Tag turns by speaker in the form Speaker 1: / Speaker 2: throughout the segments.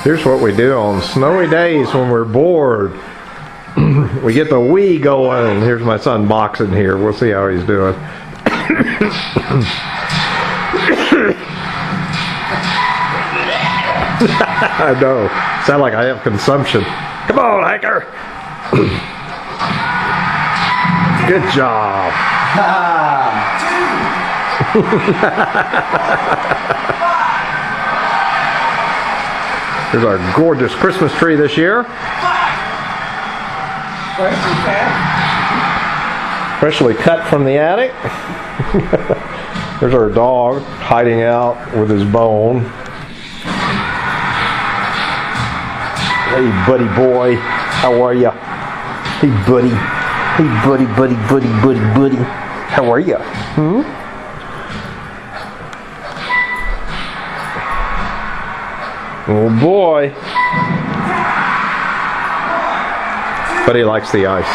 Speaker 1: Here's what we do on snowy days when we're bored. We get the Wii going. Here's my son boxing here. We'll see how he's doing. I know. Sound like I have consumption. Come on, hiker. Good job. Here's our gorgeous Christmas tree this year. Freshly cut from the attic. There's our dog hiding out with his bone. Hey, buddy boy, how are ya? Hey, buddy. Hey, buddy, buddy, buddy, buddy, buddy. How are ya? Oh boy. But he likes the ice.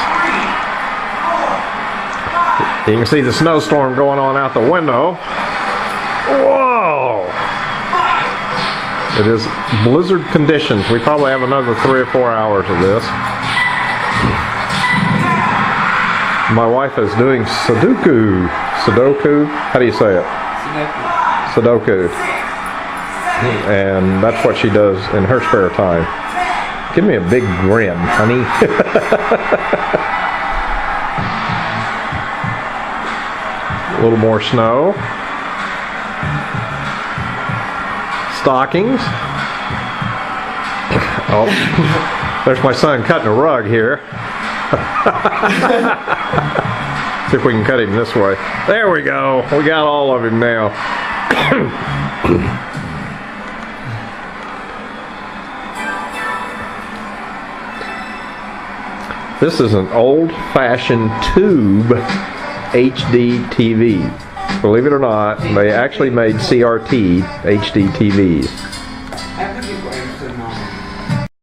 Speaker 1: You can see the snowstorm going on out the window. Whoa! It is blizzard conditions. We probably have another 3 or 4 hours of this. My wife is doing Sudoku. Sudoku? How do you say it? Sudoku. And that's what she does in her spare time. Give me a big grin, honey. A little more snow. Stockings. Oh, there's my son cutting a rug here. See if we can cut him this way. There we go. We got all of him now. This is an old-fashioned tube HD TV. Believe it or not, they actually made CRT HD TVs.